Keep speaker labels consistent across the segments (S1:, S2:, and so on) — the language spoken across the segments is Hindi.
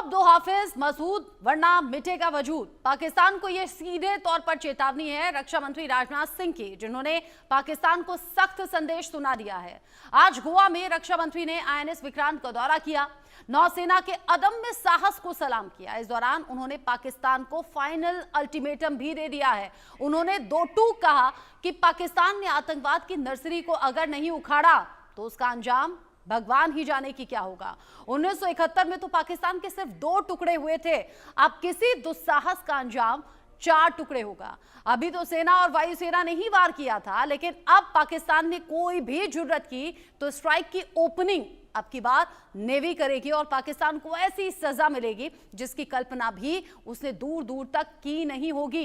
S1: अब्दो हाफिज मसूद वरना मिटेगा वजूद। पाकिस्तान को यह सीधे तौर पर चेतावनी है रक्षा मंत्री राजनाथ सिंह की, जिन्होंने पाकिस्तान को सख्त संदेश सुना दिया है। आज गोवा में रक्षा मंत्री ने INS विक्रांत का दौरा किया, नौसेना के अदम्य साहस को सलाम किया। इस दौरान उन्होंने पाकिस्तान को फाइनल अल्टीमेटम भी दे दिया है। उन्होंने दो टूक कहा कि पाकिस्तान ने आतंकवाद की नर्सरी को अगर नहीं उखाड़ा तो उसका अंजाम भगवान ही जाने की क्या होगा। 1971 में तो पाकिस्तान के सिर्फ 2 टुकड़े हुए थे, अब किसी दुस्साहस का अंजाम 4 टुकड़े होगा। अभी तो सेना और वायुसेना ने ही वार किया था, लेकिन अब पाकिस्तान ने कोई भी जुर्रत की तो स्ट्राइक की ओपनिंग अब की बार नेवी करेगी और पाकिस्तान को ऐसी सजा मिलेगी जिसकी कल्पना भी उसने दूर दूर तक की नहीं होगी।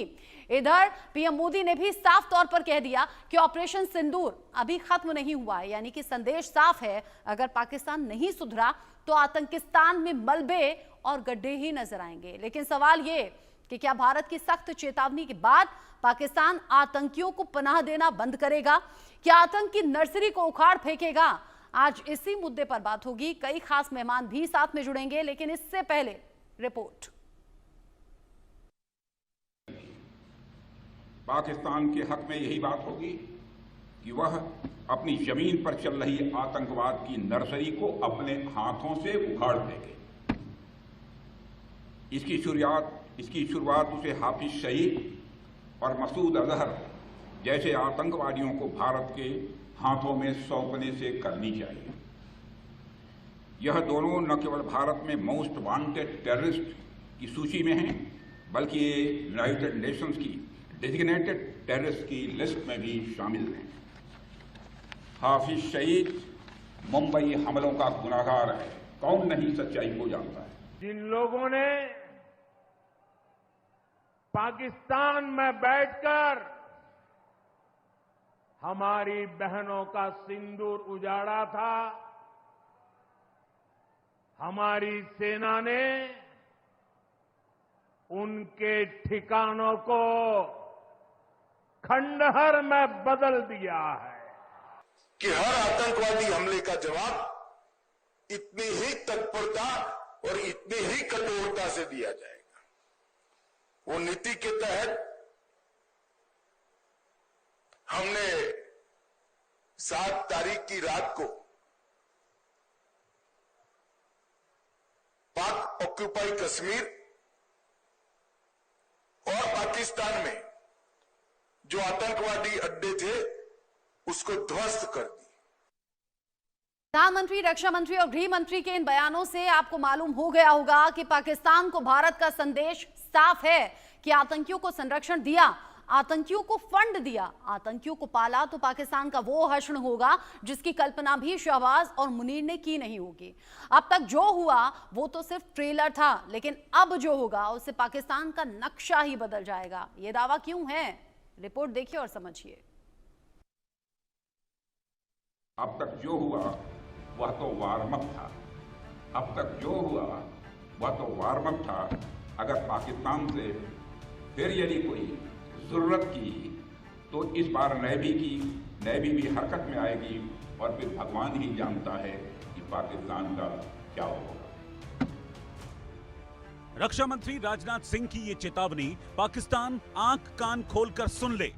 S1: इधर पीएम मोदी ने भी साफ तौर पर कह दिया कि ऑपरेशन सिंदूर अभी खत्म नहीं हुआ है, यानी कि संदेश साफ है, अगर पाकिस्तान नहीं सुधरा तो आतंकिस्तान में मलबे और गड्ढे ही नजर आएंगे। लेकिन सवाल ये कि क्या भारत की सख्त चेतावनी के बाद पाकिस्तान आतंकियों को पनाह देना बंद करेगा? क्या आतंक की नर्सरी को उखाड़ फेंकेगा? आज इसी मुद्दे पर बात होगी। कई खास मेहमान भी साथ में जुड़ेंगे, लेकिन इससे पहले रिपोर्ट।
S2: पाकिस्तान के हक में यही बात होगी कि वह अपनी जमीन पर चल रही आतंकवाद की नर्सरी को अपने हाथों से उखाड़ फेंके। इसकी शुरुआत उसे हाफिज सईद और मसूद अजहर जैसे आतंकवादियों को भारत के हाथों में सौंपने से करनी चाहिए। यह दोनों न केवल भारत में मोस्ट वांटेड टेररिस्ट की सूची में हैं, बल्कि ये यूनाइटेड नेशंस की डेजिग्नेटेड टेररिस्ट की लिस्ट में भी शामिल हैं। हाफिज सईद मुंबई हमलों का गुनाहगार है, कौन नहीं सच्चाई को जानता है।
S3: जिन लोगों ने पाकिस्तान में बैठकर हमारी बहनों का सिंदूर उजाड़ा था, हमारी सेना ने उनके ठिकानों को खंडहर में बदल दिया है
S4: कि हर आतंकवादी हमले का जवाब इतनी ही तत्परता और इतनी ही कठोरता से दिया जाएगा। वो नीति के तहत हमने 7 तारीख की रात को पाक ऑक्यूपाई कश्मीर और पाकिस्तान में जो आतंकवादी अड्डे थे उसको ध्वस्त कर दी।
S1: प्रधानमंत्री, रक्षा मंत्री और गृह मंत्री के इन बयानों से आपको मालूम हो गया होगा कि पाकिस्तान को भारत का संदेश साफ है कि आतंकियों को संरक्षण दिया, आतंकियों को फंड दिया, आतंकियों को पाला तो पाकिस्तान का वो हश्र होगा जिसकी कल्पना भी शहबाज और मुनीर ने की नहीं होगी। अब तक जो हुआ वो तो सिर्फ ट्रेलर था, लेकिन अब जो होगा उससे पाकिस्तान का नक्शा ही बदल जाएगा। ये दावा क्यों है? रिपोर्ट देखिए और समझिए।
S2: अब तक जो हुआ वह तो वार्म अप था। अब तक जो हुआ वह तो वार्म अप था। अगर पाकिस्तान से फिर यदि कोई जरूरत की तो इस बार नेवी भी हरकत में आएगी और फिर भगवान ही जानता है कि पाकिस्तान का क्या होगा।
S5: रक्षा मंत्री राजनाथ सिंह की ये चेतावनी पाकिस्तान आंख कान खोलकर सुन ले।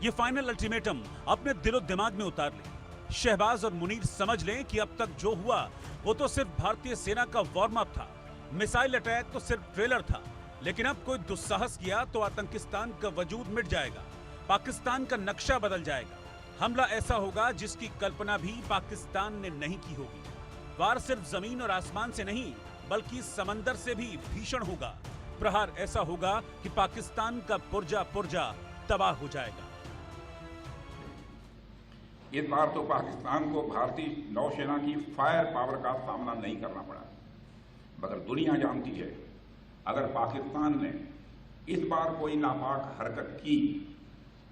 S5: ये फाइनल अल्टीमेटम अपने दिलो दिमाग में उतार ले। शहबाज और मुनीर समझ लें कि अब तक जो हुआ वो तो सिर्फ भारतीय सेना का वार्म अप था। मिसाइल अटैक तो सिर्फ ट्रेलर था, लेकिन अब कोई दुस्साहस किया तो आतंकिस्तान का वजूद मिट जाएगा, पाकिस्तान का नक्शा बदल जाएगा। हमला ऐसा होगा जिसकी कल्पना भी पाकिस्तान ने नहीं की होगी। वार सिर्फ जमीन और आसमान से नहीं बल्कि समंदर से भी भीषण होगा। प्रहार ऐसा होगा कि पाकिस्तान का पुर्जा तबाह हो जाएगा।
S2: इस बार तो पाकिस्तान को भारतीय नौसेना की फायर पावर का सामना नहीं करना पड़ा, मगर दुनिया जानती है अगर पाकिस्तान ने इस बार कोई नापाक हरकत की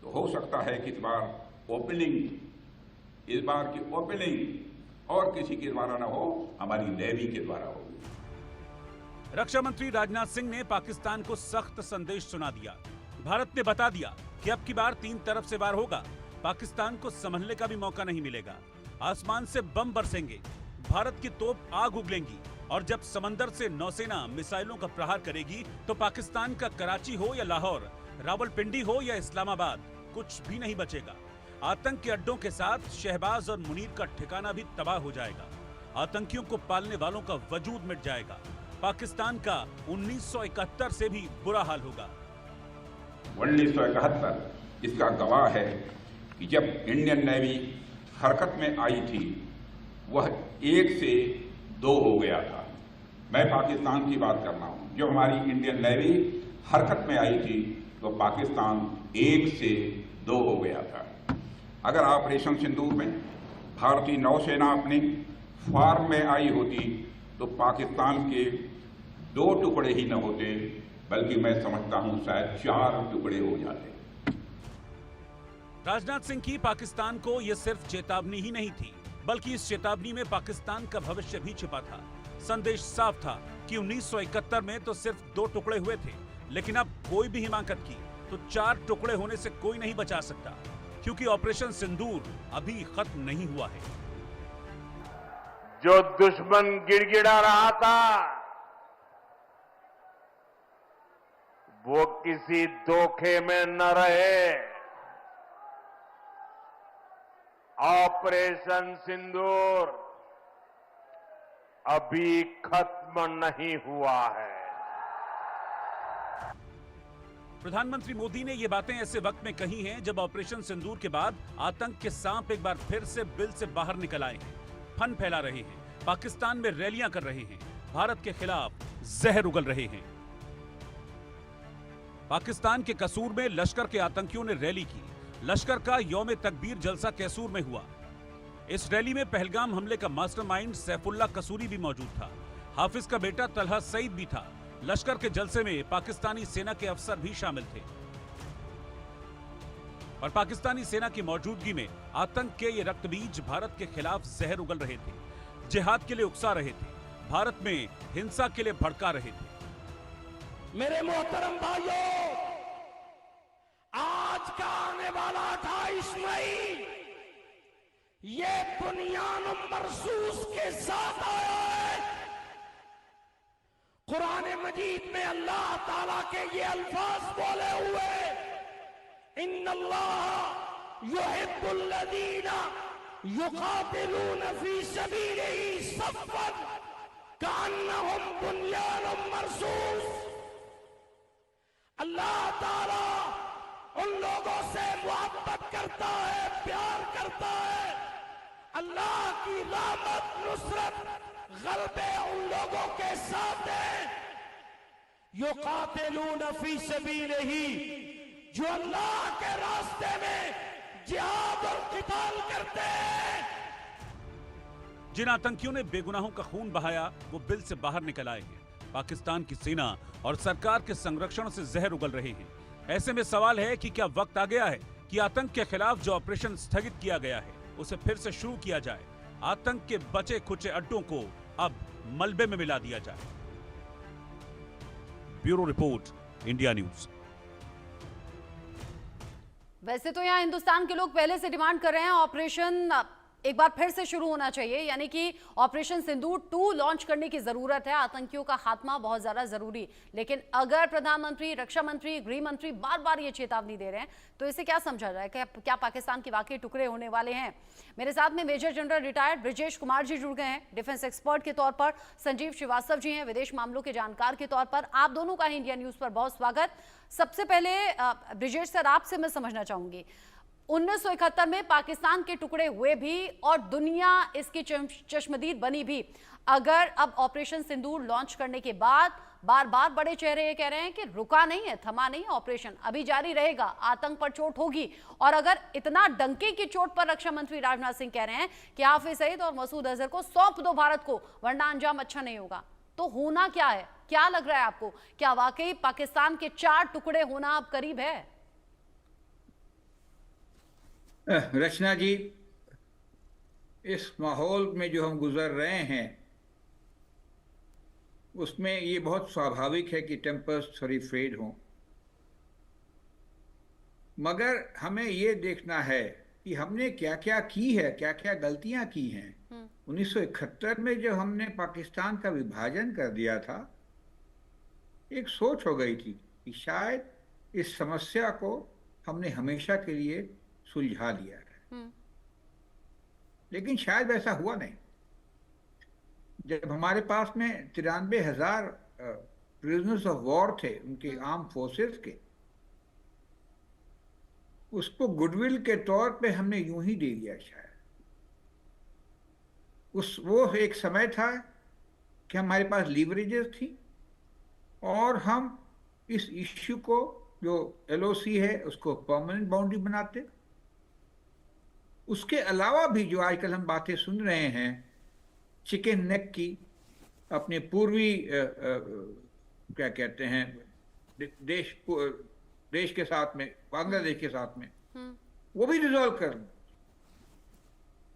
S2: तो हो सकता है कि इस बार की ओपनिंग और किसी के द्वारा ना हो, हमारी नेवी के द्वारा हो।
S5: रक्षा मंत्री राजनाथ सिंह ने पाकिस्तान को सख्त संदेश सुना दिया। भारत ने बता दिया कि अब की बार 3 तरफ से वार होगा, पाकिस्तान को संभलने का भी मौका नहीं मिलेगा। आसमान से बम बरसेंगे, भारत की तोप आग उगलेंगी और जब समंदर से नौसेना मिसाइलों का प्रहार करेगी तो पाकिस्तान का कराची हो या लाहौर, रावलपिंडी हो या इस्लामाबाद, कुछ भी नहीं बचेगा। आतंक के अड्डों के साथ शहबाज और मुनीर का ठिकाना भी तबाह हो जाएगा। आतंकियों को पालने वालों का वजूद मिट जाएगा। पाकिस्तान का 1971 से भी बुरा हाल होगा।
S2: 1971 इसका गवाह है कि जब इंडियन नेवी हरकत में आई थी वह 1 से 2 हो गया था। मैं पाकिस्तान की बात कर रहा हूं। जब हमारी इंडियन नेवी हरकत में आई थी तो पाकिस्तान 1 से 2 हो गया था। अगर ऑपरेशन सिंदूर में भारतीय नौसेना अपनी फॉर्म में आई होती तो पाकिस्तान के 2 टुकड़े ही न होते, बल्कि मैं समझता हूं शायद 4 टुकड़े हो जाते।
S5: राजनाथ सिंह की पाकिस्तान को यह सिर्फ चेतावनी ही नहीं थी, बल्कि इस चेतावनी में पाकिस्तान का भविष्य भी छिपा था। संदेश साफ था कि 1971 में तो सिर्फ 2 टुकड़े हुए थे, लेकिन अब कोई भी हिमाकत की तो 4 टुकड़े होने से कोई नहीं बचा सकता, क्योंकि ऑपरेशन सिंदूर अभी खत्म नहीं हुआ है।
S3: जो दुश्मन गिड़गिड़ा रहा था वो किसी धोखे में न रहे। ऑपरेशन सिंदूर अभी खत्म नहीं हुआ है।
S5: प्रधानमंत्री मोदी ने ये बातें ऐसे वक्त में कही हैं जब ऑपरेशन सिंदूर के बाद आतंक के सांप एक बार फिर से बिल से बाहर निकल आए हैं, फन फैला रहे हैं, पाकिस्तान में रैलियां कर रहे हैं, भारत के खिलाफ जहर उगल रहे हैं। पाकिस्तान के कसूर में लश्कर के आतंकियों ने रैली की। लश्कर का यौम तकबीर जलसा कैसूर में हुआ। इस रैली में पहलगाम हमले का मास्टरमाइंड सैफुल्ला कसूरी भी मौजूद था। हाफिज का बेटा तलहा सईद भी था। लश्कर के जलसे में पाकिस्तानी सेना के अफसर भी शामिल थे और पाकिस्तानी सेना की मौजूदगी में आतंक के ये रक्तबीज भारत के खिलाफ जहर उगल रहे थे, जिहाद के लिए उकसा रहे थे, भारत में हिंसा के लिए भड़का रहे थे।
S6: मेरे मोहतरम भाइयों, आज का आने वाला 28 मई ये बुनियान मरसूस के साथ आया है। कुरान मजीद में अल्लाह ताला के ये अल्फाज बोले हुए, इन्नल्लाह युहिब्बुल्लज़ीना युक़ातिलूना फी सबीलिही सफ़्फ़न कअन्नहुम बुन्यानुम मरसूस। अल्लाह ताला उन लोगों से मोहब्बत करता है, प्यार करता है। अल्लाह की रहमत, नुसरत, गलबे उन लोगों के साथ है युक़ातिलूना फी सबीलिही, जो अल्लाह के रास्ते में जिहाद और क़िताल करते हैं।
S5: जिन आतंकियों ने बेगुनाहों का खून बहाया वो बिल से बाहर निकल आए हैं। पाकिस्तान की सेना और सरकार के संरक्षण से जहर उगल रहे हैं। ऐसे में सवाल है कि क्या वक्त आ गया है कि आतंक के खिलाफ जो ऑपरेशन स्थगित किया गया है उसे फिर से शुरू किया जाए, आतंक के बचे खुचे अड्डों को अब मलबे में मिला दिया जाए। Bureau report, India news.
S1: वैसे तो यहाँ हिंदुस्तान के लोग पहले से डिमांड कर रहे हैं ऑपरेशन एक बार फिर से शुरू होना चाहिए, यानी कि ऑपरेशन सिंदूर 2 लॉन्च करने की जरूरत है। आतंकियों का खात्मा बहुत ज्यादा जरूरी। लेकिन अगर प्रधानमंत्री, रक्षा मंत्री, गृह मंत्री बार बार ये चेतावनी दे रहे हैं तो इसे क्या समझा जाए? क्या पाकिस्तान के वाकई टुकड़े होने वाले हैं? मेरे साथ में major general retired Brijesh Kumar ji जुड़ गए हैं, डिफेंस एक्सपर्ट के तौर पर। संजीव श्रीवास्तव जी हैं, विदेश मामलों के जानकार के तौर पर। आप दोनों का इंडिया न्यूज पर बहुत स्वागत। सबसे पहले ब्रिजेश सर, आपसे मैं समझना चाहूंगी, 1971 में पाकिस्तान के टुकड़े हुए भी और दुनिया इसकी चश्मदीद बनी भी, अगर अब ऑपरेशन सिंदूर लॉन्च करने के बाद बार बार बड़े चेहरे ये कह रहे हैं कि रुका नहीं है, थमा नहीं है, ऑपरेशन अभी जारी रहेगा, आतंक पर चोट होगी। और अगर इतना डंके की चोट पर रक्षा मंत्री राजनाथ सिंह कह रहे हैं कि हाफिज सईद और मसूद अजहर को सौंप दो भारत को, वरना अंजाम अच्छा नहीं होगा, तो होना क्या है? क्या लग रहा है आपको? क्या वाकई पाकिस्तान के 4 टुकड़े होना अब करीब है?
S7: रचना जी, इस माहौल में जो हम गुजर रहे हैं उसमें ये बहुत स्वाभाविक है कि टेम्पर्स थोड़ी फेड हों, मगर हमें ये देखना है कि हमने क्या क्या की है, क्या क्या गलतियां की हैं। 1971 में जब हमने पाकिस्तान का विभाजन कर दिया था, एक सोच हो गई थी कि शायद इस समस्या को हमने हमेशा के लिए सुलझा लिया है, लेकिन शायद वैसा हुआ नहीं। जब हमारे पास में 93,000 प्रिजनर्स ऑफ वॉर थे, उनके आर्म फोर्सेस के, उसको गुडविल के तौर पे हमने यूं ही दे दिया शायद। वो एक समय था कि हमारे पास लीवरेजेस थी और हम इस इश्यू को, जो एलओसी है, उसको परमानेंट बाउंड्री बनाते। उसके अलावा भी जो आजकल हम बातें सुन रहे हैं चिकन नेक की, अपने पूर्वी क्या कहते हैं, देश के साथ में, बांग्लादेश के साथ में, वो भी रिजॉल्व कर,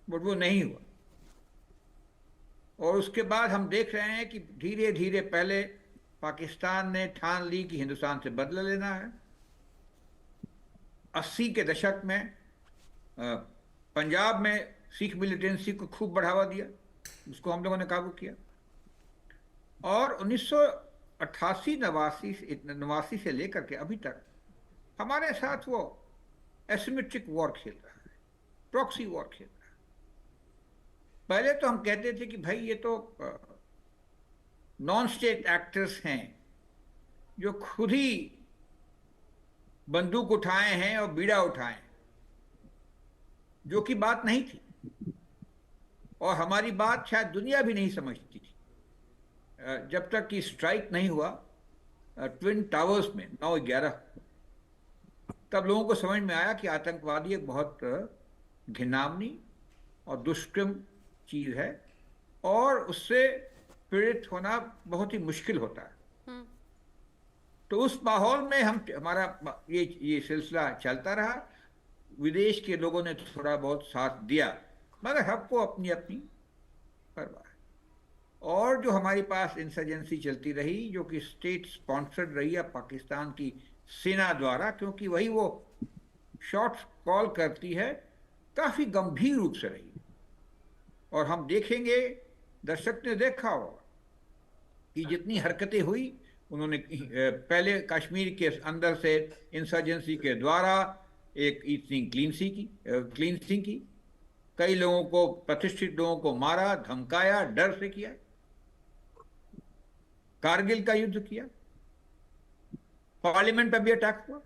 S7: बट वो नहीं हुआ। और उसके बाद हम देख रहे हैं कि धीरे धीरे पहले पाकिस्तान ने ठान ली कि हिंदुस्तान से बदला लेना है। 80 के दशक में पंजाब में सिख मिलिटेंसी को खूब बढ़ावा दिया, उसको हम लोगों ने काबू किया। और 1988-89 से लेकर के अभी तक हमारे साथ वो एसिमेट्रिक वॉर खेल रहा है, प्रॉक्सी वॉर खेल रहा है। पहले तो हम कहते थे कि भाई ये तो नॉन स्टेट एक्टर्स हैं जो खुद ही बंदूक उठाए हैं और बीड़ा उठाए हैं, जो कि बात नहीं थी। और हमारी बात शायद दुनिया भी नहीं समझती थी जब तक कि स्ट्राइक नहीं हुआ ट्विन टावर्स में 9/11। तब लोगों को समझ में आया कि आतंकवादी एक बहुत घिनौनी और दुष्कृम चीज है और उससे पीड़ित होना बहुत ही मुश्किल होता है। तो उस माहौल में हमारा ये सिलसिला चलता रहा। विदेश के लोगों ने थोड़ा बहुत साथ दिया, मगर सबको अपनी अपनी परवाह है। और जो हमारी पास इंसर्जेंसी चलती रही, जो कि स्टेट स्पॉन्सर्ड रही है पाकिस्तान की सेना द्वारा, क्योंकि वही वो शॉट्स कॉल करती है, काफी गंभीर रूप से रही। और हम देखेंगे, दर्शक ने देखा होगा कि जितनी हरकतें हुई, उन्होंने पहले कश्मीर के अंदर से इंसर्जेंसी के द्वारा एक इतनी क्लींसिंग की, कई लोगों को, प्रतिष्ठित लोगों को मारा, धमकाया, डर से किया, कारगिल का युद्ध किया, पार्लियामेंट पर भी अटैक हुआ,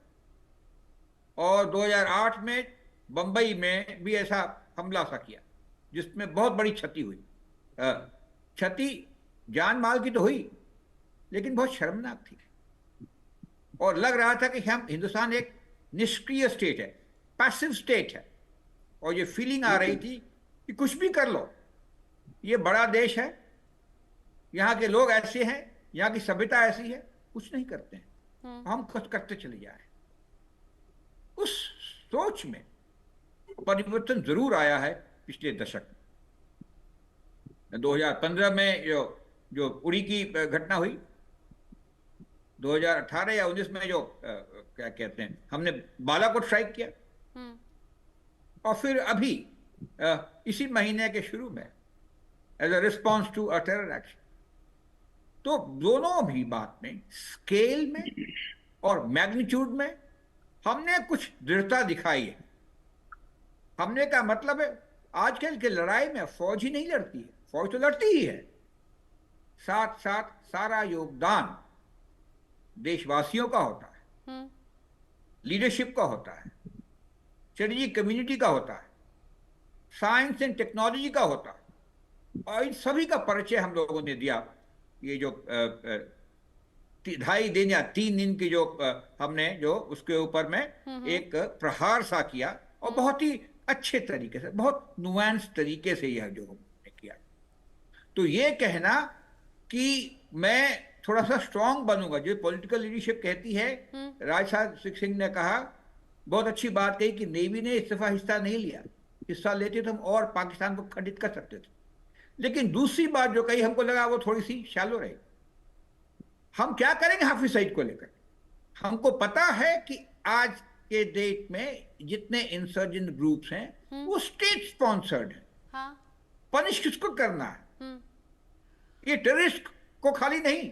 S7: और 2008 में बंबई में भी ऐसा हमला सा किया जिसमें बहुत बड़ी क्षति हुई। क्षति जान माल की तो हुई, लेकिन बहुत शर्मनाक थी। और लग रहा था कि हम, हिंदुस्तान एक निष्क्रिय स्टेट है, पैसिव स्टेट है, और ये फीलिंग आ रही थी कि कुछ भी कर लो, ये बड़ा देश है, यहाँ के लोग ऐसे हैं, यहाँ की सभ्यता ऐसी है, कुछ नहीं करते हैं, हम कुछ करते चले जाएं। उस सोच में परिवर्तन जरूर आया है पिछले दशक में। 2015 में जो उड़ी की घटना हुई, 2018 या 19 में जो क्या कहते हैं, हमने बालाकोट स्ट्राइक किया, और फिर अभी इसी महीने के शुरू में as a response to a terror action. तो दोनों भी बात में, स्केल में और मैग्नीट्यूड में हमने कुछ दृढ़ता दिखाई है। हमने का मतलब है, आजकल के लड़ाई में फौज ही नहीं लड़ती है, फौज तो लड़ती ही है, साथ साथ सारा योगदान देशवासियों का होता है, लीडरशिप का होता है, स्ट्रेटेजिक कम्युनिटी का होता है, साइंस एंड टेक्नोलॉजी का होता है। और इन सभी का परिचय हम लोगों ने दिया। ये जो 2.5 दिन या 3 दिन की जो हमने जो उसके ऊपर में एक प्रहार सा किया, और बहुत ही अच्छे तरीके से, बहुत नुआंस तरीके से यह जो हमने किया। तो ये कहना कि मैं थोड़ा सा स्ट्रांग बनूंगा, जो पॉलिटिकल लीडरशिप कहती है, राजसाद सिंह ने कहा, बहुत अच्छी बात कही कि नेवी ने इस दफा हिस्सा नहीं लिया, हिस्सा लेते तो हम और पाकिस्तान को खंडित कर सकते थे। लेकिन दूसरी बात जो कही, हमको लगा वो थोड़ी सी शैलो रही। हम क्या करेंगे हाफिज सईद को लेकर? हमको पता है कि आज के देश में जितने इंसर्जेंट ग्रुप्स हैं वो स्टेट स्पॉन्सर्ड है।
S1: हाँ।
S7: पनिश किसको करना है? ये टेररिस्ट को खाली नहीं।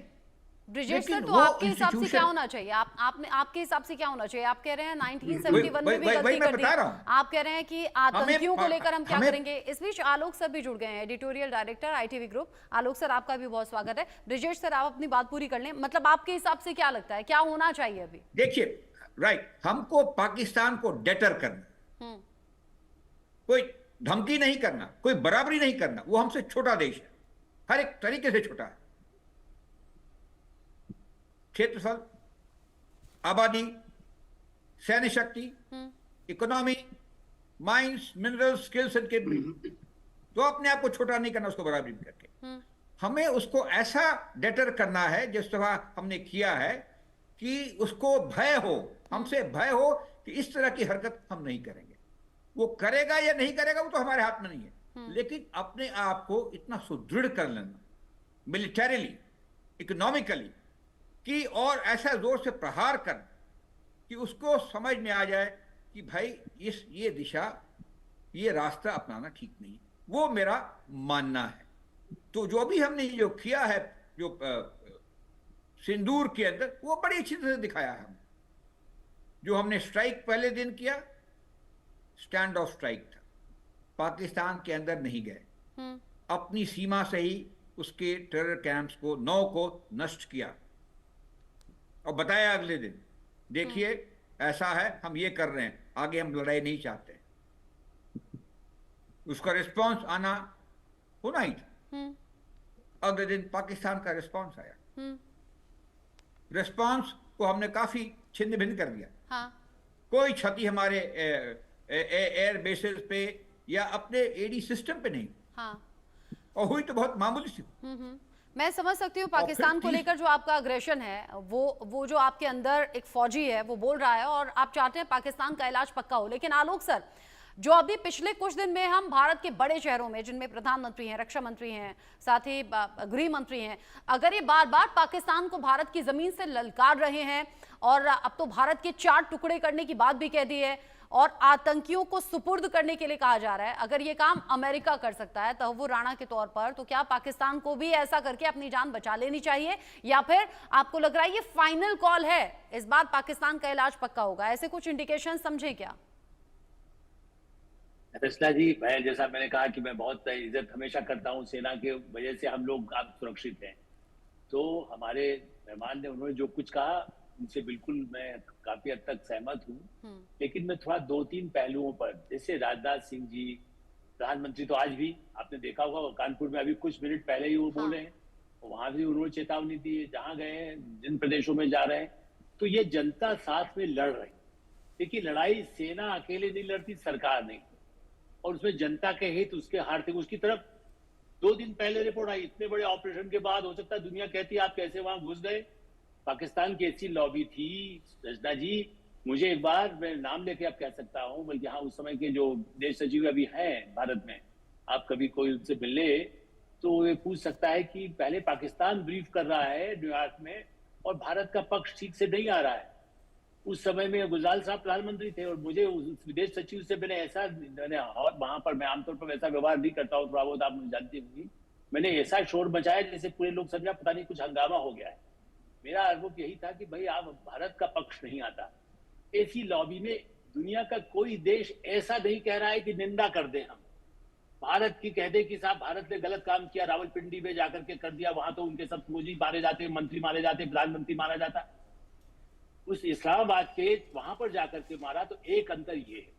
S1: ब्रिजेश सर,
S7: लेकिन
S1: तो
S7: वो
S1: आपके हिसाब से क्या
S7: institution-
S1: होना चाहिए? आपके हिसाब से क्या होना चाहिए? आप कह रहे हैं 1971 में भी
S7: वही
S1: गलती
S7: मैं
S1: कर दी।
S7: बता रहा हूं।
S1: आप कह रहे हैं कि आतंकियों को लेकर हम क्या
S7: हमें-
S1: करेंगे? इस बीच आलोक सर भी जुड़ गए हैं, एडिटोरियल डायरेक्टर ITV ग्रुप। आलोक सर, आपका भी बहुत स्वागत है। ब्रिजेश सर, आप अपनी बात पूरी कर लें। मतलब आपके हिसाब से क्या लगता है, क्या होना चाहिए अभी?
S7: देखिए, राइट, हमको पाकिस्तान को डेटर करना, कोई धमकी नहीं करना, कोई बराबरी नहीं करना। वो हमसे छोटा देश है, हर एक तरीके से छोटा है। क्षेत्रफल, आबादी, सैन्य शक्ति, economy, mines, minerals, skills and capability, तो अपने आप को छोटा नहीं करना उसको बराबरी करके। हमें उसको ऐसा डेटर करना है जिस तरह हमने किया है कि उसको भय हो, हमसे भय हो कि इस तरह की हरकत हम नहीं करेंगे। वो करेगा या नहीं करेगा वो तो हमारे हाथ में नहीं है, लेकिन अपने आप को इतना सुदृढ़ कर लेना मिलिटरीली, इकोनॉमिकली, कि और ऐसा जोर से प्रहार कर कि उसको समझ में आ जाए कि भाई ये दिशा, ये रास्ता अपनाना ठीक नहीं है। वो मेरा मानना है। तो जो भी हमने जो किया है, जो सिंदूर के अंदर, वो बड़ी अच्छी तरह से दिखाया है। जो हमने स्ट्राइक पहले दिन किया, स्टैंड ऑफ स्ट्राइक था, पाकिस्तान के अंदर नहीं गए, अपनी सीमा से ही उसके टेरर कैंप्स को 9 को नष्ट किया और बताया अगले दिन, देखिए ऐसा है, हम ये कर रहे हैं, आगे हम लड़ाई नहीं चाहते। उसका रिस्पांस आना होना ही था। अगले दिन पाकिस्तान का रिस्पांस आया। रिस्पांस को हमने काफी छिन्न भिन्न कर दिया।
S1: हाँ।
S7: कोई क्षति हमारे एयर बेसेस पे या अपने एडी सिस्टम पे नहीं।
S1: हाँ।
S7: और हुई तो बहुत मामूली सी।
S1: मैं समझ सकती हूँ पाकिस्तान को लेकर जो आपका अग्रेशन है, वो जो आपके अंदर एक फौजी है वो बोल रहा है और आप चाहते हैं पाकिस्तान का इलाज पक्का हो। लेकिन आलोक सर, जो अभी पिछले कुछ दिन में हम भारत के बड़े शहरों में, जिनमें प्रधानमंत्री हैं, रक्षा मंत्री हैं, साथ ही गृह मंत्री हैं, अगर ये बार बार पाकिस्तान को भारत की जमीन से ललकार रहे हैं और अब तो भारत के 4 टुकड़े करने की बात भी कह दी है और आतंकियों को सुपुर्द करने के लिए कहा जा रहा है, अगर ये काम अमेरिका कर सकता है तहव्वुर राणा के तौर पर, तो क्या पाकिस्तान को भी ऐसा करके अपनी जान बचा लेनी चाहिए? या फिर आपको लग रहा है ये फाइनल कॉल है, इस बार पाकिस्तान का इलाज पक्का होगा? ऐसे कुछ इंडिकेशन समझे क्या?
S8: फैसला जी, मैं जैसा मैंने कहा कि मैं बहुत इज्जत हमेशा करता हूं सेना के वजह से हम लोग आप सुरक्षित हैं। तो हमारे मेहमान ने उन्होंने जो कुछ कहा उनसे बिल्कुल मैं काफी हद तक सहमत हूं। लेकिन मैं थोड़ा 2-3 पहलुओं पर, जैसे राजनाथ सिंह जी प्रधानमंत्री, तो आज भी आपने देखा होगा कानपुर में अभी कुछ मिनट पहले ही वो बोले हैं, वहां भी उन्होंने चेतावनी दी है, जहां गए हैं, जिन प्रदेशों में जा रहे हैं, तो ये जनता साथ में लड़ रही। देखिए, लड़ाई सेना अकेले नहीं लड़ती, सरकार नहीं, और उसमें जनता के हित, उसके हार्दिक, उसकी तरफ 2 दिन पहले रिपोर्ट आई, इतने बड़े ऑपरेशन के बाद हो सकता है दुनिया कहती है आप कैसे वहां घुस गए। पाकिस्तान की ऐसी लॉबी थी रचना जी, मुझे एक बार, मैं नाम लेके आप कह सकता हूं, बल्कि यहाँ उस समय के जो देश सचिव अभी हैं भारत में, आप कभी कोई उनसे मिले तो ये पूछ सकता है कि पहले पाकिस्तान ब्रीफ कर रहा है न्यूयॉर्क में और भारत का पक्ष ठीक से नहीं आ रहा है। उस समय में गुजराल साहब प्रधानमंत्री थे और मुझे उस विदेश सचिव से मैंने और वहां पर, मैं आमतौर पर वैसा व्यवहार नहीं करता हूँ, थोड़ा बहुत आप मुझे जानती होंगी, मैंने ऐसा शोर मचाया जैसे पूरे लोग समझा पता नहीं कुछ हंगामा हो गया है। मेरा अनुभव यही था कि भाई आप भारत का पक्ष नहीं आता। ऐसी लॉबी में दुनिया का कोई देश ऐसा नहीं कह रहा है कि निंदा कर दे, हम भारत की कह दे कि साहब भारत ने गलत काम किया, रावलपिंडी में जाकर के कर दिया, वहां तो उनके सब फौजी मारे जाते, मंत्री मारे जाते, प्रधानमंत्री मारा जाता। उस इस्लामाबाद के वहां पर जाकर के मारा, तो एक अंतर ये है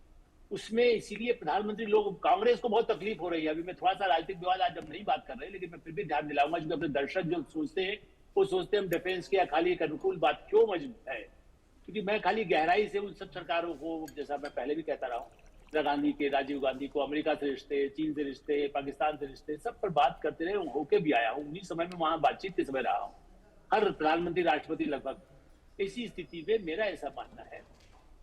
S8: उसमें, इसीलिए प्रधानमंत्री लोग, कांग्रेस को बहुत तकलीफ हो रही है। अभी मैं थोड़ा सा राजनीतिक विवाद आज जब नहीं बात कर रहे, लेकिन मैं फिर भी ध्यान दिलाऊंगा, क्योंकि अपने दर्शक जो सोचते हैं वो सोचते हैं हम डिफेंस के खाली एक अनुकूल बात क्यों मजबूत है, क्योंकि मैं खाली गहराई से उन सब सरकारों को, जैसा मैं पहले भी कहता रहा हूँ, इंदिरा गांधी के, राजीव गांधी को, अमेरिका से रिश्ते, चीन से रिश्ते, पाकिस्तान से रिश्ते, सब पर बात करते रहे, होके भी आया हूँ, उन्हीं समय में वहां बातचीत के समय रहा हूँ, हर प्रधानमंत्री राष्ट्रपति लगभग। इसी स्थिति में मेरा ऐसा मानना है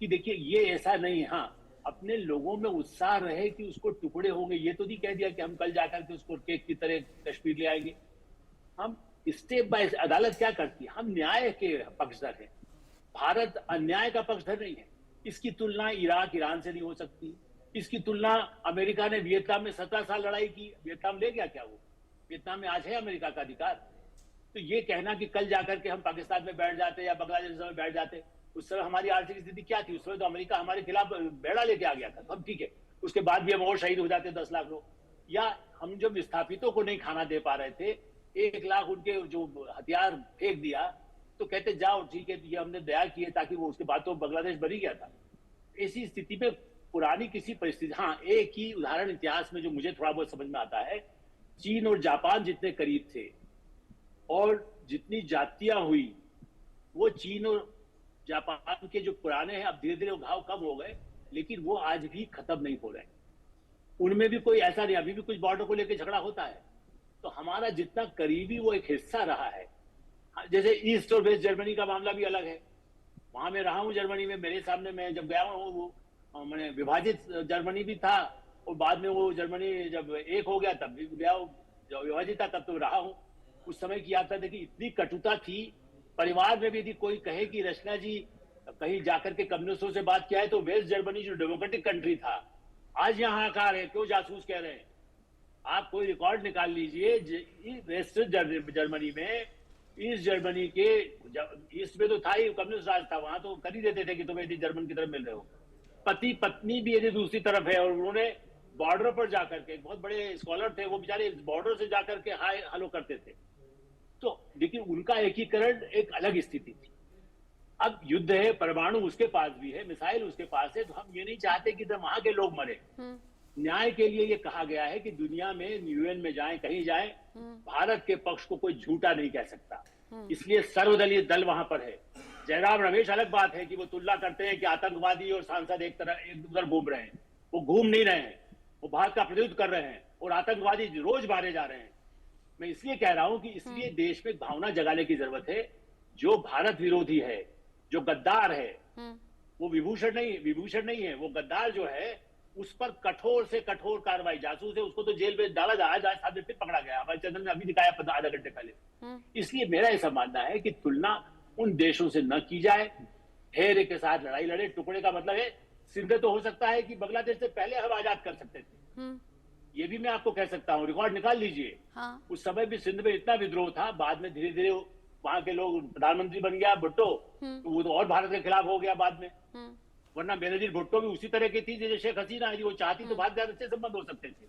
S8: कि देखिए ये ऐसा नहीं, हाँ अपने लोगों में उत्साह रहे कि उसको टुकड़े होंगे, ये तो नहीं कह दिया कि हम कल जाकर के उसको केक की तरह कश्मीर ले आएंगे। हम स्टेप बाय, अदालत क्या करती है, हम न्याय के पक्षधर हैं, भारत अन्याय का पक्षधर नहीं है। इसकी तुलना इराक ईरान से नहीं हो सकती। इसकी तुलना अमेरिका ने वियतनाम में 17 साल लड़ाई की, वियतनाम ले गया क्या? वो वियतनाम में आज है अमेरिका का अधिकार। तो ये कहना कि कल जाकर के हम पाकिस्तान में बैठ जाते या बांग्लादेश में बैठ जाते, उस समय हमारी आर्थिक स्थिति क्या थी? उस समय तो अमेरिका हमारे खिलाफ बेड़ा लेके आ गया था, तब ठीक है। उसके बाद भी हम और शहीद हो जाते 10 लाख लोग। या हम जो विस्थापितों को नहीं खाना दे पा रहे थे, 1 लाख उनके जो हथियार फेंक दिया, तो कहते जाओ ठीक है, ये हमने दया की है, ताकि वो उसके बाद तो बांग्लादेश बन ही गया था। ऐसी स्थिति में पुरानी किसी परिस्थिति, हाँ एक ही उदाहरण इतिहास में जो मुझे थोड़ा बहुत समझ में आता है, चीन और जापान जितने करीब थे और जितनी जातियां हुई, वो चीन और जापान के जो पुराने हैं, अब धीरे धीरे घाव कम हो गए, लेकिन वो आज भी खत्म नहीं हो रहे। उनमें भी कोई ऐसा नहीं, अभी भी कुछ बॉर्डर को लेकर झगड़ा होता है। तो हमारा जितना करीबी वो एक हिस्सा रहा है, जैसे ईस्ट और वेस्ट जर्मनी का मामला भी अलग है। वहां मैं रहा हूं जर्मनी में, मेरे सामने मैं जब गया हूं, वो मैंने विभाजित जर्मनी भी था, और बाद में वो जर्मनी जब एक हो गया तब भी गया, जब विभाजित था तब तो रहा हूं। उस समय की यात्रा देखी, इतनी कटुता थी परिवार में भी। यदि कोई कहे कि रचना जी कहीं जाकर के कम्युनिस्टों से बात किया है, तो वेस्ट जर्मनी जो डेमोक्रेटिक कंट्री था, आज यहाँ आकार है, क्यों जासूस कह रहे हैं? आप कोई रिकॉर्ड निकाल लीजिए, वेस्ट जर्मनी में, ईस्ट जर्मनी के, ईस्ट में तो था ही कम्युनिस्ट राज था, वहां तो कर ही देते थे कि तुम यदि जर्मन की तरफ मिल रहे हो। पति पत्नी भी यदि दूसरी तरफ है, और उन्होंने बॉर्डर पर जाकर के, बहुत बड़े स्कॉलर थे वो बेचारे, बॉर्डर से जाकर के हाय हेलो करते थे। तो लेकिन उनका एकीकरण एक अलग स्थिति थी। अब युद्ध है, परमाणु उसके पास भी है, मिसाइल उसके पास है, तो हम ये नहीं चाहते कि वहां के लोग मरे। न्याय के लिए ये कहा गया है कि दुनिया में यूएन में जाएं, कहीं जाएं, भारत के पक्ष को कोई झूठा नहीं कह सकता। इसलिए सर्वदलीय दल वहां पर है। जयराम रमेश अलग बात है कि वो तुलना करते हैं कि आतंकवादी और सांसद एक उधर घूम रहे हैं। वो घूम नहीं रहे हैं, वो भारत का प्रतिनिधित्व कर रहे हैं, और आतंकवादी रोज मारे जा रहे हैं। मैं इसलिए कह रहा हूं कि इसलिए देश में भावना जगाने की जरूरत है। जो भारत विरोधी है, जो गद्दार है, वो विभूषण नहीं है, वो गद्दार जो है, उस पर कठोर से कठोर कार्रवाई। जासूस है, उसको तो जेल में डाला जा रहा है, आज फिर पकड़ा गया, हमारे चंद्र ने अभी दिखाया आधा घंटे पहले। इसलिए मेरा ऐसा मानना है कि तुलना उन देशों से न की जाए। धैर्य के साथ लड़ाई लड़े। टुकड़े का मतलब है, सिंध तो हो सकता है कि बांग्लादेश से पहले हम आजाद कर सकते थे, ये भी मैं आपको कह सकता हूँ, रिकॉर्ड निकाल लीजिए। उस समय भी सिंध में इतना विद्रोह था, बाद में धीरे धीरे वहां के लोग, प्रधानमंत्री बन गया भुट्टो, तो वो तो और भारत के खिलाफ हो गया बाद में। वरना बेनजीर भुट्टो भी उसी तरह की थी जैसे शेख हसीना, यदि वो चाहती तो बहुत ज्यादा अच्छे संबंध हो सकते थे।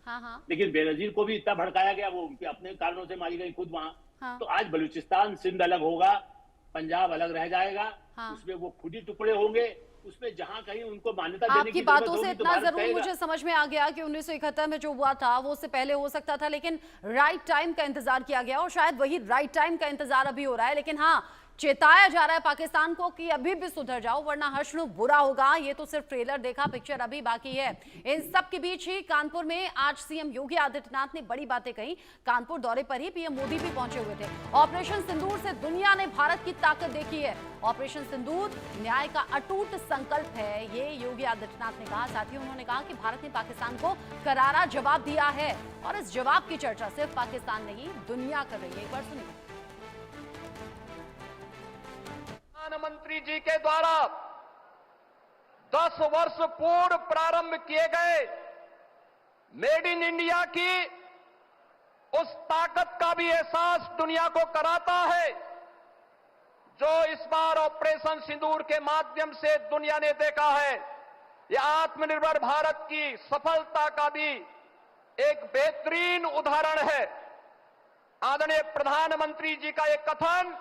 S8: लेकिन बेनजीर को भी इतना भड़काया गया, वो उनके अपने कारणों से मारी गई खुद वहां। तो आज बलूचिस्तान, सिंध अलग होगा, पंजाब अलग रह जाएगा, उसमें वो खुद ही टुकड़े होंगे। उसमें जहां कहीं उनको मान्यता देने की
S1: आपकी बातों से इतना जरूर मुझे समझ में आ गया कि 1971 में जो हुआ था वो उससे पहले हो सकता था, लेकिन राइट टाइम का इंतजार किया गया, और शायद वही राइट टाइम का इंतजार अभी हो रहा है। लेकिन हाँ, चेताया जा रहा है पाकिस्तान को कि अभी भी सुधर जाओ, वरना हश्र बुरा होगा। ये तो सिर्फ ट्रेलर देखा, पिक्चर अभी बाकी है। इन सब के बीच ही कानपुर में आज सीएम योगी आदित्यनाथ ने बड़ी बातें कही। कानपुर दौरे पर ही पीएम मोदी भी पहुंचे हुए थे। ऑपरेशन सिंदूर से दुनिया ने भारत की ताकत देखी है। ऑपरेशन सिंदूर न्याय का अटूट संकल्प है, ये योगी आदित्यनाथ ने कहा। साथ ही उन्होंने कहा कि भारत ने पाकिस्तान को करारा जवाब दिया है, और इस जवाब की चर्चा सिर्फ पाकिस्तान नहीं, दुनिया कर रही है। एक बार सुनिए।
S6: प्रधानमंत्री जी के द्वारा 10 वर्ष पूर्व प्रारंभ किए गए मेड इन इंडिया की उस ताकत का भी एहसास दुनिया को कराता है, जो इस बार ऑपरेशन सिंदूर के माध्यम से दुनिया ने देखा है। यह आत्मनिर्भर भारत की सफलता का भी एक बेहतरीन उदाहरण है। आदरणीय प्रधानमंत्री जी का यह कथन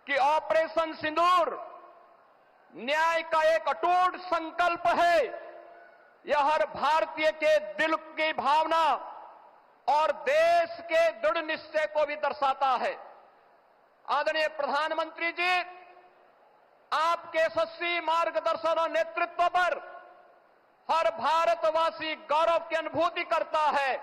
S6: कि ऑपरेशन सिंदूर न्याय का एक अटूट संकल्प है, यह हर भारतीय के दिल की भावना और देश के दृढ़ निश्चय को भी दर्शाता है। आदरणीय प्रधानमंत्री जी, आपके यशस्वी मार्गदर्शन और नेतृत्व पर हर भारतवासी गौरव की अनुभूति करता है।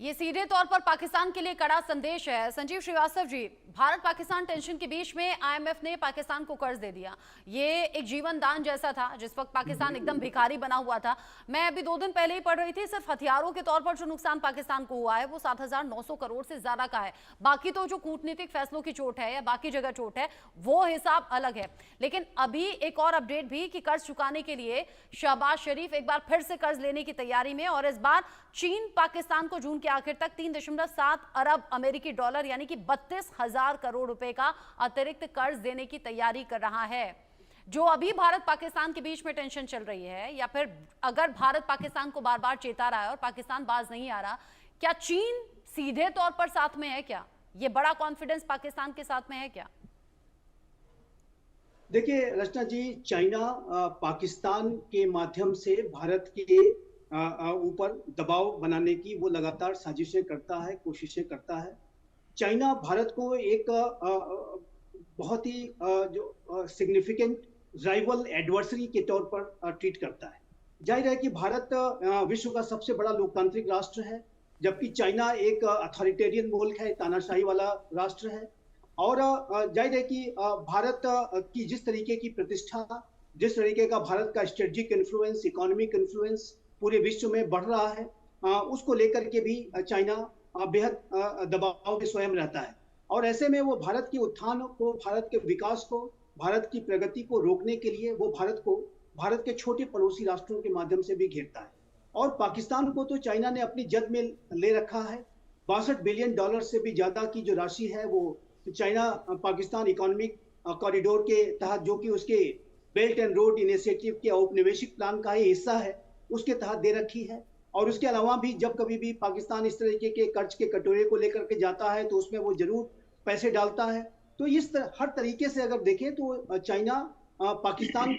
S1: ये सीधे तौर पर पाकिस्तान के लिए कड़ा संदेश है। संजीव श्रीवास्तव जी, भारत पाकिस्तान टेंशन के बीच में आईएमएफ ने पाकिस्तान को कर्ज दे दिया। ये एक जीवन दान जैसा था। जिस वक्त पाकिस्तान एकदम भिखारी बना हुआ था, मैं अभी 2 दिन पहले ही पढ़ रही थी, सिर्फ हथियारों के तौर पर जो नुकसान पाकिस्तान को हुआ है वो 7,900 करोड़ से ज्यादा का है। बाकी तो जो कूटनीतिक फैसलों की चोट है या बाकी जगह चोट है वो हिसाब अलग है। लेकिन अभी एक और अपडेट भी कि कर्ज चुकाने के लिए शहबाज शरीफ एक बार फिर से कर्ज लेने की तैयारी में, और इस बार चीन पाकिस्तान को जून के आखिर तक 3.7 अरब अमेरिकी डॉलर यानी कि 32,000 करोड़ रुपए का अतिरिक्त कर्ज देने की तैयारी कर रहा है। जो अभी भारत पाकिस्तान के बीच में टेंशन चल रही है, या फिर अगर भारत पाकिस्तान को बार बार चेता रहा है और पाकिस्तान बाज नहीं आ रहा, क्या चीन सीधे तौर पर साथ में है? क्या ये बड़ा कॉन्फिडेंस पाकिस्तान के साथ में है क्या?
S9: देखिए रचना जी, चाइना पाकिस्तान के माध्यम से भारत के ऊपर दबाव बनाने की वो लगातार साजिशें करता है, कोशिशें करता है। चाइना भारत को एक बहुत ही जो सिग्निफिकेंट राइवल एडवर्सरी के तौर पर ट्रीट करता है। जाहिर है कि भारत विश्व का सबसे बड़ा लोकतांत्रिक राष्ट्र है, जबकि चाइना एक अथॉरिटेरियन मुल्क है, तानाशाही वाला राष्ट्र है। और जाहिर है कि भारत की जिस तरीके की प्रतिष्ठा, जिस तरीके का भारत का स्ट्रेटेजिक इन्फ्लुएंस, इकोनॉमिक इन्फ्लुएंस पूरे विश्व में बढ़ रहा है, उसको लेकर के भी चाइना बेहद दबाव में स्वयं रहता है। और ऐसे में वो भारत के उत्थान को, भारत के विकास को, भारत की प्रगति को रोकने के लिए वो भारत के छोटे पड़ोसी राष्ट्रों के माध्यम से भी घेरता है। और पाकिस्तान को तो चाइना ने अपनी जद में ले रखा है। 62 बिलियन डॉलर से भी ज्यादा की जो राशि है वो चाइना पाकिस्तान इकोनॉमिक कॉरिडोर के तहत, जो कि उसके बेल्ट एंड रोड इनिशिएटिव के औपनिवेशिक प्लान का ही हिस्सा है, उसके तहत दे रखी है। और उसके अलावा भी जब कभी भी पाकिस्तान इस तरीके के कर्ज के कटोरे को लेकर के जाता है तो उसमें वो जरूर पैसे डालता है। तो हर तरीके से अगर देखें तो चाइना पाकिस्तान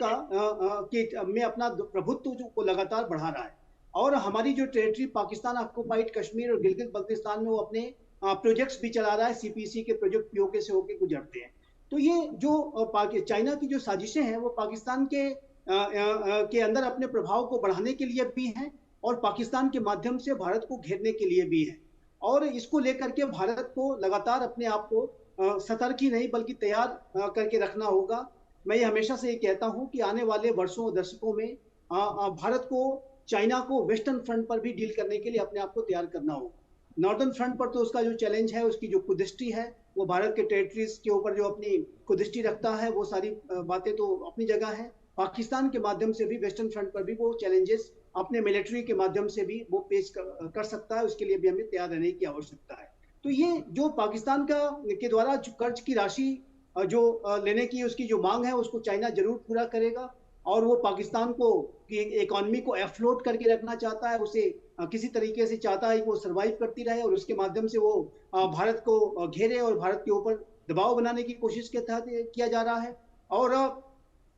S9: में अपना प्रभुत्व को लगातार बढ़ा रहा है। और हमारी जो टेरिटरी पाकिस्तान ऑक्युपाइड कश्मीर और गिलगित बल्तिस्तान में वो अपने प्रोजेक्ट्स भी चला रहा है, सीपीसी के प्रोजेक्ट पीओके से होकर गुजरते हैं। तो ये जो चाइना की जो साजिशें हैं वो पाकिस्तान के अंदर अपने प्रभाव को बढ़ाने के लिए भी हैं और पाकिस्तान के माध्यम से भारत को घेरने के लिए भी है। और इसको लेकर के भारत को लगातार अपने आप को सतर्क ही नहीं बल्कि तैयार करके रखना होगा। मैं ये हमेशा से ये कहता हूं कि आने वाले वर्षों और दशकों में भारत को चाइना को वेस्टर्न फ्रंट पर भी डील करने के लिए अपने आप को तैयार करना होगा। नॉर्दर्न फ्रंट पर तो उसका जो चैलेंज है, उसकी जो कुदृष्टि है, वो भारत के टेरिटरीज के ऊपर जो अपनी कुदृष्टि रखता है, वो सारी बातें तो अपनी जगह है। पाकिस्तान के माध्यम से भी वेस्टर्न फ्रंट पर भी वो चैलेंजेस अपने मिलिट्री के माध्यम से भी वो पेश कर सकता है। उसके लिए भी हमें तैयार रहने की आवश्यकता है। तो ये जो पाकिस्तान के द्वारा जो कर्ज की राशि जो लेने की उसकी जो मांग है, उसको चाइना जरूर पूरा करेगा। और वो पाकिस्तान को की इकोनॉमी को एफ्लोट करके रखना चाहता है, उसे किसी तरीके से चाहता है कि वो सर्वाइव करती रहे और उसके माध्यम से वो भारत को घेरे और भारत के ऊपर दबाव बनाने की कोशिश के तहत किया जा रहा है। और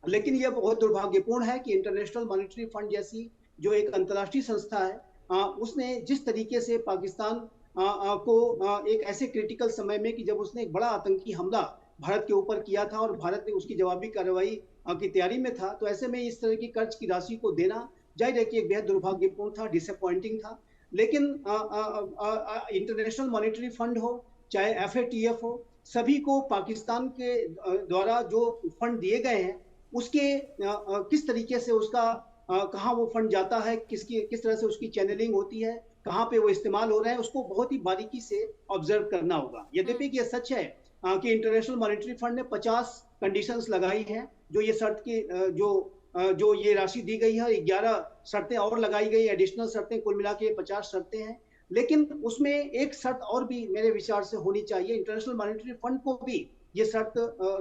S9: लेकिन यह बहुत दुर्भाग्यपूर्ण है कि इंटरनेशनल मॉनेटरी फंड जैसी जो एक अंतर्राष्ट्रीय संस्था है, उसने जिस तरीके से पाकिस्तान को एक ऐसे क्रिटिकल समय में कि जब उसने एक बड़ा आतंकी हमला भारत के ऊपर किया था और भारत ने उसकी जवाबी कार्रवाई की तैयारी में था, तो ऐसे में इस तरह की कर्ज की राशि को देना जाहिर है कि एक बेहद दुर्भाग्यपूर्ण था, डिसअपॉइंटिंग था। लेकिन इंटरनेशनल मॉनेटरी फंड हो चाहे FATF हो, सभी को पाकिस्तान के द्वारा जो फंड दिए गए हैं उसके किस तरीके से उसका कहाँ वो फंड जाता है, किस तरह से उसकी चैनलिंग होती है, कहाँ पे वो इस्तेमाल हो रहे हैं, उसको बहुत ही बारीकी से ऑब्जर्व करना होगा। यद्यपि कि यह सच है कि इंटरनेशनल मॉनेटरी फंड ने 50 कंडीशंस लगाई हैं, जो ये शर्त की जो ये राशि दी गई है, 11 शर्तें और लगाई गई, एडिशनल शर्तें, कुल मिला के 50 शर्तें हैं। लेकिन उसमें एक शर्त और भी मेरे विचार से होनी चाहिए, इंटरनेशनल मॉनेटरी फंड को भी ये शर्त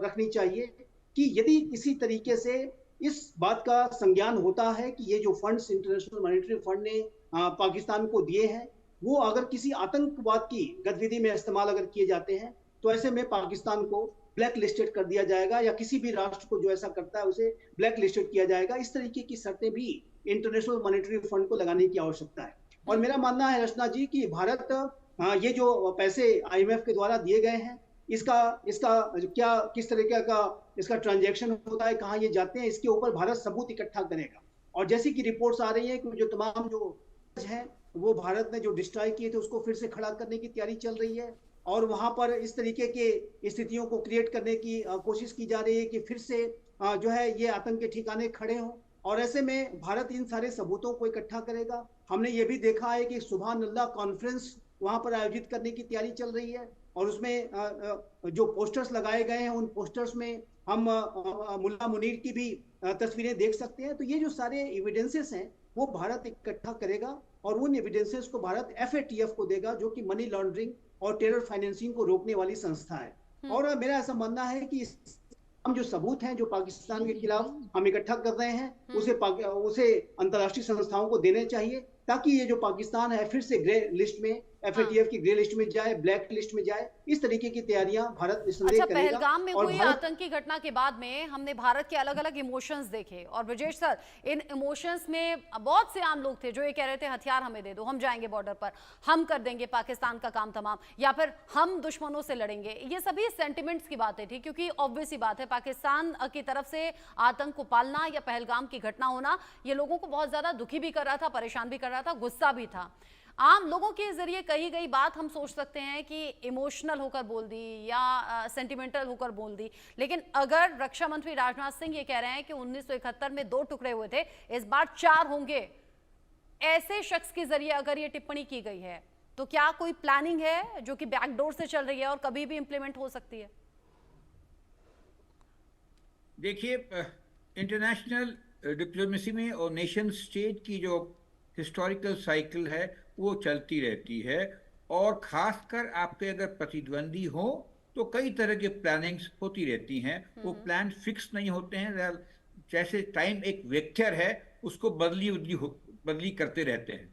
S9: रखनी चाहिए कि यदि किसी तरीके से इस बात का संज्ञान होता है कि ये जो फंड्स इंटरनेशनल मॉनेटरी फंड ने पाकिस्तान को दिए हैं वो अगर किसी आतंकवाद की गतिविधि में इस्तेमाल अगर किए जाते हैं, तो ऐसे में पाकिस्तान को ब्लैक लिस्टेड कर दिया जाएगा या किसी भी राष्ट्र को जो ऐसा करता है उसे ब्लैक लिस्टेड किया जाएगा। इस तरीके की शर्तें भी इंटरनेशनल मॉनेटरी फंड को लगाने की आवश्यकता है। और मेरा मानना है रचना जी कि भारत ये जो पैसे IMF के द्वारा दिए गए हैं, इसका क्या किस तरीके का इसका ट्रांजैक्शन होता है, कहाँ ये जाते हैं, इसके ऊपर भारत सबूत इकट्ठा करेगा। और जैसी कि रिपोर्ट्स आ रही है कि जो तमाम जो है वो भारत ने जो डिस्ट्रॉय किए थे उसको फिर से खड़ा करने की तैयारी चल रही है, और वहां पर इस तरीके के स्थितियों को क्रिएट करने की कोशिश की जा रही है कि फिर से जो है ये आतंक के ठिकाने खड़े हों। और ऐसे में भारत इन सारे सबूतों को इकट्ठा करेगा। हमने ये भी देखा है कि सुभान अल्लाह कॉन्फ्रेंस वहां पर आयोजित करने की तैयारी चल रही है, और उसमें जो पोस्टर्स लगाए गए हैं उन पोस्टर्स में हम मुल्ला मुनीर की भी तस्वीरें देख सकते हैं। तो ये जो सारे एविडेंसेस हैं वो भारत इकट्ठा करेगा, और उन एविडेंसेस को भारत FATF को देगा, जो कि मनी लॉन्ड्रिंग और टेरर फाइनेंसिंग को रोकने वाली संस्था है। और मेरा ऐसा मानना है कि हम जो सबूत हैं जो पाकिस्तान के खिलाफ हम इकट्ठा कर रहे हैं उसे अंतर्राष्ट्रीय संस्थाओं को देने चाहिए, ताकि ये जो पाकिस्तान है फिर से ग्रे लिस्ट में, FATF की ग्रे लिस्ट में जाए, ब्लैक लिस्ट में जाए। इस तरीके की तैयारियां भारत निस्संदेह
S1: अच्छा,
S9: करेगा।
S1: पहलगाम में
S9: और
S1: हुई आतंकी घटना के बाद में हमने भारत के अलग अलग इमोशंस देखे, और ब्रजेश सर, इन इमोशंस में बहुत से आम लोग थे जो ये कह रहे थे हथियार हमें दे दो, हम जाएंगे बॉर्डर पर, हम कर देंगे पाकिस्तान का काम तमाम, या फिर हम दुश्मनों से लड़ेंगे। ये सभी सेंटिमेंट्स की बातें थी, क्योंकि ऑब्वियस ही बात है पाकिस्तान की तरफ से आतंक को पालना या पहलगाम की घटना होना ये लोगों को बहुत ज्यादा दुखी भी कर रहा था, परेशान भी कर रहा था, गुस्सा भी था। आम लोगों के जरिए कही गई बात हम सोच सकते हैं कि इमोशनल होकर बोल दी या सेंटिमेंटल होकर बोल दी, लेकिन अगर रक्षा मंत्री राजनाथ सिंह ये कह रहे हैं कि 1971 में 2 टुकड़े हुए थे, इस बार 4 होंगे, ऐसे शख्स के जरिए अगर ये टिप्पणी की गई है तो क्या कोई प्लानिंग है जो कि बैकडोर से चल रही है और कभी भी इंप्लीमेंट हो सकती है?
S7: देखिए, इंटरनेशनल डिप्लोमेसी में और नेशन स्टेट की जो हिस्टोरिकल साइकिल है वो चलती रहती है, और खासकर आपके अगर प्रतिद्वंदी हो तो कई तरह के प्लानिंग्स होती रहती हैं। वो प्लान फिक्स नहीं होते हैं, जैसे टाइम एक वेक्टर है उसको बदली करते रहते हैं।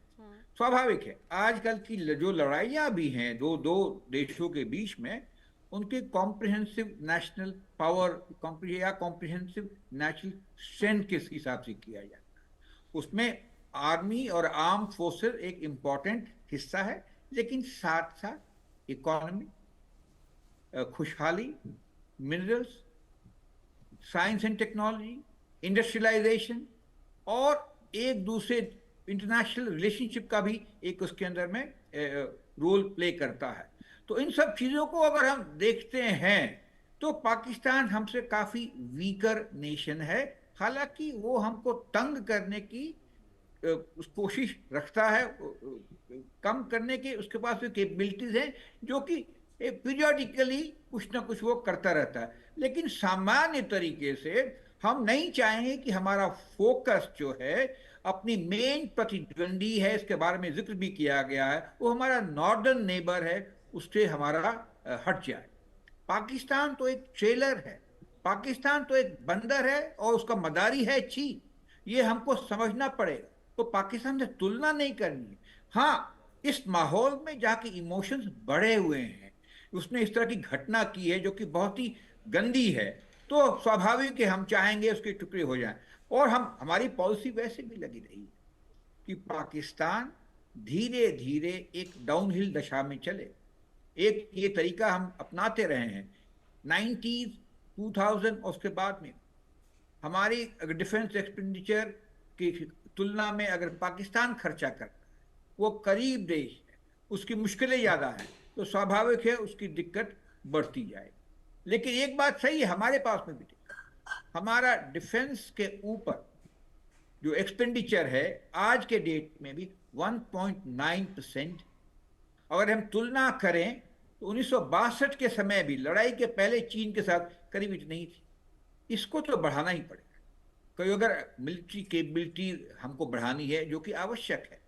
S7: स्वाभाविक है, आजकल की जो लड़ाइयाँ भी हैं दो देशों के बीच में, उनके कॉम्प्रिहेंसिव नेशनल पावर या कॉम्प्रिहेंसिव नेशनल स्ट्रेंथ के हिसाब से किया जाता है। उसमें आर्मी और आर्म फोर्सेस एक इम्पॉर्टेंट हिस्सा है, लेकिन साथ साथ इकोनॉमी, खुशहाली, minerals, science and technology, industrialisation और एक दूसरे इंटरनेशनल रिलेशनशिप का भी एक उसके अंदर में रोल प्ले करता है। तो इन सब चीज़ों को अगर हम देखते हैं तो पाकिस्तान हमसे काफ़ी वीकर नेशन है, हालांकि वो हमको तंग करने की कोशिश रखता है, कम करने के उसके पास कैपेबिलिटीज हैं जो कि पीरियडिकली कुछ ना कुछ वो करता रहता है। लेकिन सामान्य तरीके से हम नहीं चाहेंगे कि हमारा फोकस जो है अपनी मेन प्रतिद्वंदी है, इसके बारे में जिक्र भी किया गया है, वो हमारा नॉर्दर्न नेबर है, उससे हमारा हट जाए। पाकिस्तान तो एक ट्रेलर है, पाकिस्तान तो एक बंदर है और उसका मदारी है चीन। ये हमको समझना पड़ेगा, तो पाकिस्तान से तुलना नहीं करनी है। हाँ, इस माहौल में जाके इमोशंस बढ़े हुए हैं, उसने इस तरह की घटना की है जो कि बहुत ही गंदी है, तो स्वाभाविक है हम चाहेंगे उसके टुकड़े हो जाएं। और हमारी पॉलिसी वैसे भी लगी रही है कि पाकिस्तान धीरे धीरे एक डाउनहिल दशा में चले। एक ये तरीका हम अपनाते रहे हैं 90s, 2000 और उसके बाद में हमारी डिफेंस एक्सपेंडिचर की तुलना में अगर पाकिस्तान खर्चा करता है, वो करीब देश है, उसकी मुश्किलें ज़्यादा हैं, तो स्वाभाविक है उसकी दिक्कत बढ़ती जाएगी। लेकिन एक बात सही है, हमारे पास में भी हमारा डिफेंस के ऊपर जो एक्सपेंडिचर है आज के डेट में भी 1.9%। अगर हम तुलना करें तो 1962 के समय भी लड़ाई के पहले चीन के साथ करीब इतनी थी। इसको तो बढ़ाना ही पड़ेगा। कोई अगर मिलिट्री कैपेबिलिटी हमको बढ़ानी है, जो कि आवश्यक है,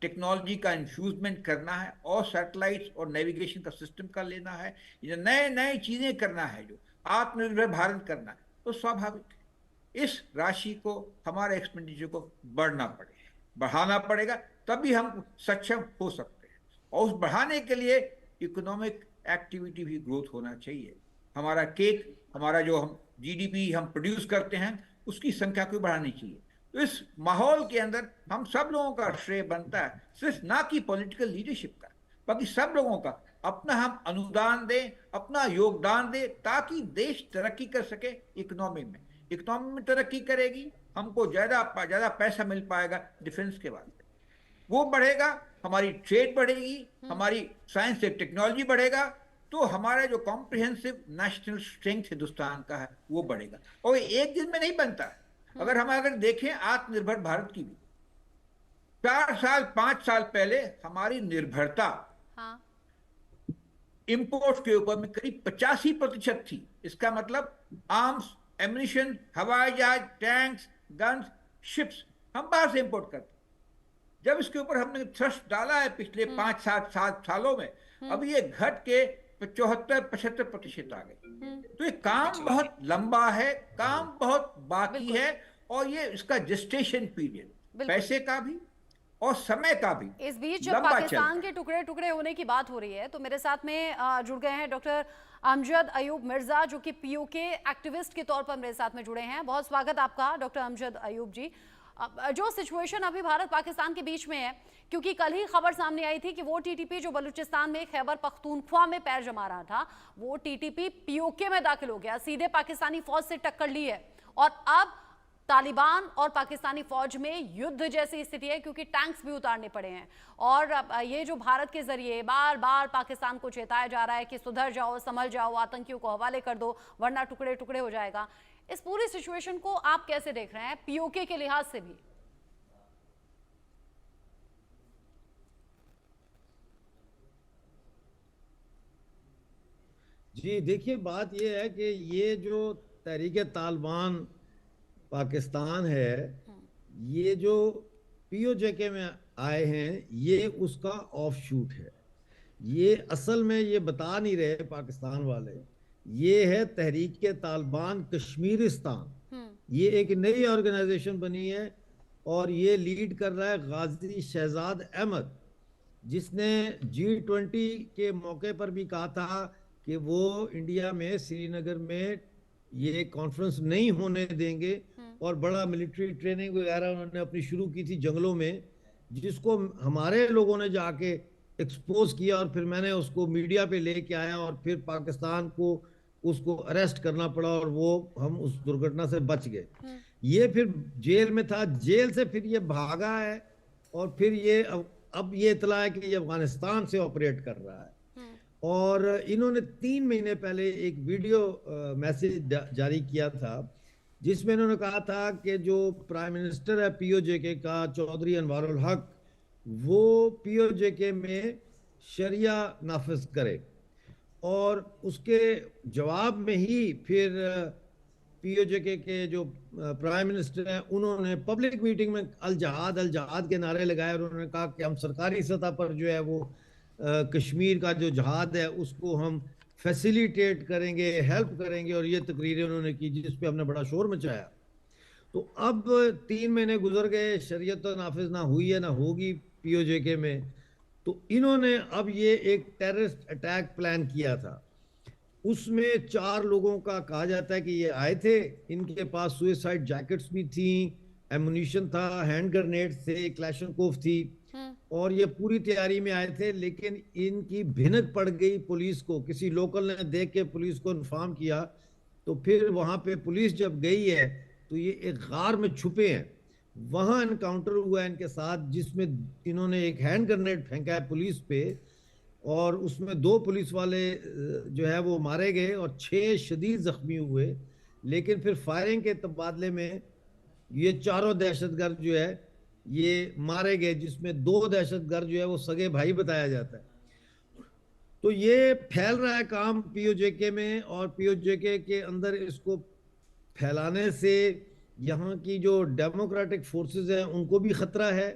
S7: टेक्नोलॉजी का इन्फ्यूजमेंट करना है और सैटेलाइट्स और नेविगेशन का सिस्टम का लेना है, ये नए नए चीज़ें करना है, जो आत्मनिर्भर भारत करना है, तो स्वाभाविक है इस राशि को, हमारे एक्सपेंडिचर को बढ़ाना पड़ेगा, तभी हम सक्षम हो सकते हैं। और उस बढ़ाने के लिए इकोनॉमिक एक्टिविटी भी ग्रोथ होना चाहिए। हमारा जो हम GDP हम प्रोड्यूस करते हैं उसकी संख्या को बढ़ानी चाहिए। तो इस माहौल के अंदर हम सब लोगों का श्रेय बनता है, सिर्फ ना कि पॉलिटिकल लीडरशिप का, बाकी सब लोगों का अपना हम अनुदान दें, अपना योगदान दें, ताकि देश तरक्की कर सके। इकोनॉमी में तरक्की करेगी, हमको ज़्यादा पैसा मिल पाएगा डिफेंस के बाद। वो बढ़ेगा, हमारी ट्रेड बढ़ेगी, हमारी साइंस एंड टेक्नोलॉजी बढ़ेगा, तो हमारा जो कॉम्प्रिहेंसिव नेशनल स्ट्रेंथ हिंदुस्तान का है वो बढ़ेगा। और एक दिन में नहीं बनता है। अगर देखें आत्मनिर्भर भारत की भी 4 साल 5 साल पहले हमारी निर्भरता इंपोर्ट के ऊपर में करीब 85% थी। इसका मतलब आर्म्स, एम्युनिशन, हवाई जहाज, टैंक्स, गन्स, शिप्स हम बाहर से इंपोर्ट करते। जब इसके ऊपर हमने थ्रस्ट डाला है पिछले 5-7 सालों में, अब ये घट के 74-75% आ गए। तो ये काम बहुत लंबा है, काम बहुत बाकी है, और ये इसका जेस्टेशन पीरियड पैसे का भी और समय का भी
S1: इस बीच जब पाकिस्तान के टुकड़े टुकड़े होने की बात हो रही है, तो मेरे साथ में जुड़ गए हैं डॉक्टर अमजद अयूब मिर्जा, जो कि पीओके एक्टिविस्ट के तौर पर मेरे साथ में जुड़े हैं। बहुत स्वागत आपका डॉक्टर अमजद अयूब जी। जो सिचुएशन अभी भारत पाकिस्तान के बीच में है, क्योंकि कल ही खबर सामने आई थी कि वो टीटीपी जो बलूचिस्तान में खैबर पख्तूनख्वा में पैर जमा रहा था, वो टीटीपी पीओके में दाखिल हो गया, सीधे पाकिस्तानी फौज से टक्कर ली है, और अब तालिबान और पाकिस्तानी फौज में युद्ध जैसी स्थिति है, क्योंकि टैंक्स भी उतारने पड़े हैं। और ये जो भारत के जरिए बार बार पाकिस्तान को चेताया जा रहा है कि सुधर जाओ, संभल जाओ, आतंकियों को हवाले कर दो, वरना टुकड़े टुकड़े हो जाएगा। इस पूरी सिचुएशन को आप कैसे देख रहे हैं पीओके के लिहाज से भी?
S10: जी देखिए, बात यह है कि ये जो तहरीक तालिबान पाकिस्तान है, ये जो पीओजेके में आए हैं, ये उसका ऑफशूट है। ये असल में ये बता नहीं रहे पाकिस्तान वाले, ये है तहरीक तालिबान कश्मीरिस्तान। ये एक नई ऑर्गेनाइजेशन बनी है और ये लीड कर रहा है गाजी शहजाद अहमद, जिसने G20 के मौके पर भी कहा था कि वो इंडिया में श्रीनगर में ये कॉन्फ्रेंस नहीं होने देंगे, और बड़ा मिलिट्री ट्रेनिंग वगैरह उन्होंने अपनी शुरू की थी जंगलों में, जिसको हमारे लोगों ने जाके एक्सपोज किया, और फिर मैंने उसको मीडिया पे लेके आया, और फिर पाकिस्तान को उसको अरेस्ट करना पड़ा, और वो हम उस दुर्घटना से बच गए। ये फिर जेल में था, जेल से फिर ये भागा है, और फिर ये अब ये इतला है कि ये अफगानिस्तान से ऑपरेट कर रहा है। और इन्होंने 3 महीने पहले एक वीडियो मैसेज जारी किया था, जिसमें इन्होंने कहा था कि जो प्राइम मिनिस्टर है पीओजेके का, चौधरी अनवारुल हक, वो पीओजेके में शरिया नाफिज करे, और उसके जवाब में ही फिर पीओजेके के जो प्राइम मिनिस्टर हैं, उन्होंने पब्लिक मीटिंग में अल जहाद के नारे लगाए, और उन्होंने कहा कि हम सरकारी सतह पर जो है वो कश्मीर का जो जहाद है उसको हम फैसिलिटेट करेंगे, हेल्प करेंगे, और ये तकरीरें उन्होंने की, जिस पे हमने बड़ा शोर मचाया। तो अब 3 महीने गुजर गए, शरीयत तो नाफिज ना हुई है ना होगी पीओजेके में, तो इन्होंने अब ये एक टेररिस्ट अटैक प्लान किया था। उसमें 4 लोगों का कहा जाता है कि ये आए थे, इनके पास सुसाइड जैकेट्स भी थी, एमुनिशन था, हैंड ग्रेनेड थे, क्लैशनकोफ थी, और ये पूरी तैयारी में आए थे। लेकिन इनकी भिनक पड़ गई पुलिस को, किसी लोकल ने देख के पुलिस को इन्फॉर्म किया, तो फिर वहाँ पे पुलिस जब गई है तो ये एक गार में छुपे हैं, वहाँ एनकाउंटर हुआ है इनके साथ, जिसमें इन्होंने एक हैंड ग्रेनेड फेंका है पुलिस पे, और उसमें 2 पुलिस वाले जो है वो मारे गए और 6 शदीद जख्मी हुए। लेकिन फिर फायरिंग के तबादले में ये 4 दहशतगर्द जो है ये मारे गए, जिसमें 2 दहशतगर्द जो है वो सगे भाई बताया जाता है। तो ये फैल रहा है काम पीओजेके में, और पीओजेके के अंदर इसको फैलाने से यहाँ की जो डेमोक्रेटिक फोर्सेस हैं उनको भी खतरा है,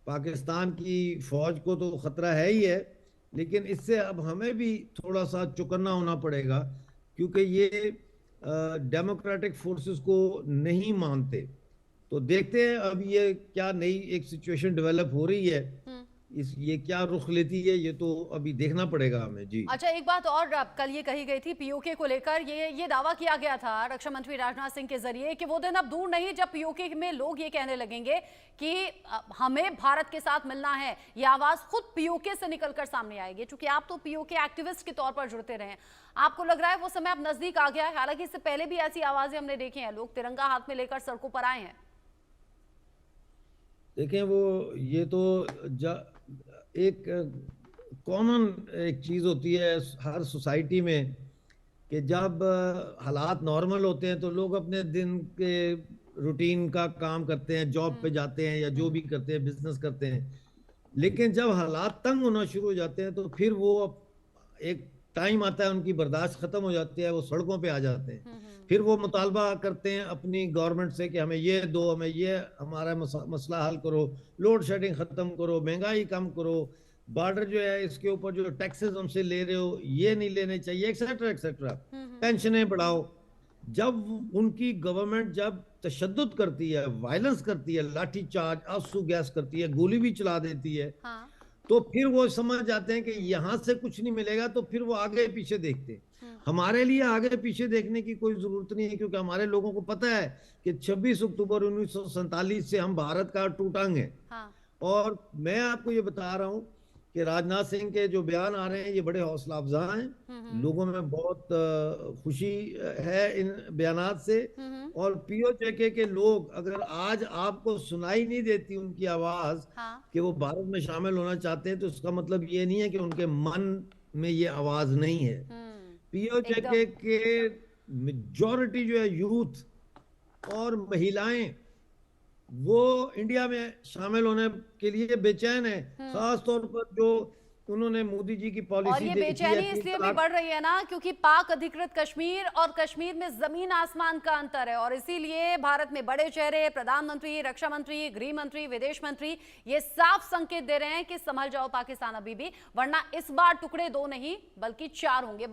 S10: पाकिस्तान की फौज को तो खतरा है ही है, लेकिन इससे अब हमें भी थोड़ा सा चौकन्ना होना पड़ेगा, क्योंकि ये डेमोक्रेटिक फोर्सेस को नहीं मानते। तो देखते हैं अब ये क्या नई एक सिचुएशन डेवलप हो रही है, ये क्या रुख लेती है, ये तो अभी देखना पड़ेगा हमें। जी
S1: अच्छा, एक बात और कल ये कही गई थी पीओके को लेकर, ये दावा किया गया था रक्षा मंत्री राजनाथ सिंह के जरिए कि वो दिन अब दूर नहीं जब पीओके में लोग ये कहने लगेंगे कि हमें भारत के साथ मिलना है। ये आवाज खुद पीओके से निकलकर सामने आएगी, क्योंकि आप तो पीओके एक्टिविस्ट के तौर पर जुड़ते रहे। आपको लग रहा है वो समय अब नजदीक आ गया है? हालांकि इससे पहले भी ऐसी आवाजें हमने देखी हैं, लोग तिरंगा हाथ में लेकर सड़कों पर आए हैं।
S10: देखें वो ये तो एक कॉमन एक चीज़ होती है हर सोसाइटी में कि जब हालात नॉर्मल होते हैं तो लोग अपने दिन के रूटीन का काम करते हैं, जॉब पे जाते हैं या जो भी करते हैं, बिजनेस करते हैं। लेकिन जब हालात तंग होना शुरू हो जाते हैं तो फिर वो एक टाइम आता है, उनकी बर्दाश्त खत्म हो जाती है, वो सड़कों पे आ जाते हैं। फिर वो मुतालबा करते हैं अपनी गवर्नमेंट से कि हमें ये दो, हमें ये हमारा मसला हल करो, लोड शेडिंग खत्म करो, महंगाई कम करो, बॉर्डर जो है इसके ऊपर जो टैक्सेस हमसे ले रहे हो ये नहीं लेने चाहिए, एक्सेट्रा एक्सेट्रा, पेंशनें बढ़ाओ। जब उनकी गवर्नमेंट जब तशद्दुद करती है, वायलेंस करती है, लाठी चार्ज, आंसू गैस करती है, गोली भी चला देती है,
S1: हाँ।
S10: तो फिर वो समझ जाते हैं कि यहाँ से कुछ नहीं मिलेगा, तो फिर वो आगे पीछे देखते हैं। हमारे लिए आगे पीछे देखने की कोई जरूरत नहीं है, क्योंकि हमारे लोगों को पता है कि 26 अक्टूबर 1947 से हम भारत का टूटा अंग है।
S1: हाँ।
S10: और मैं आपको ये बता रहा हूँ कि राजनाथ सिंह के जो बयान आ रहे हैं ये बड़े हौसला अफजा हैं, लोगों में बहुत खुशी है इन बयानात से। और पीओजेके के लोग अगर आज आपको सुनाई नहीं देती उनकी आवाज कि वो भारत में शामिल होना चाहते हैं, तो उसका मतलब ये नहीं है कि उनके मन में ये आवाज नहीं है। पीओजेके के मेजॉरिटी जो है यूथ और महिलाएं वो इंडिया में शामिल होने के लिए बेचैन है, खास तौर पर जो उन्होंने मोदी जी की पॉलिसी
S1: और ये बेचैनी इसलिए भी बढ़ रही है ना क्योंकि पाक अधिकृत कश्मीर और कश्मीर में जमीन आसमान का अंतर है, और इसीलिए भारत में बड़े चेहरे, प्रधानमंत्री, रक्षा मंत्री, गृह मंत्री, विदेश मंत्री ये साफ संकेत दे रहे हैं कि संभल जाओ पाकिस्तान अभी भी, वरना इस बार टुकड़े 2 नहीं बल्कि 4 होंगे।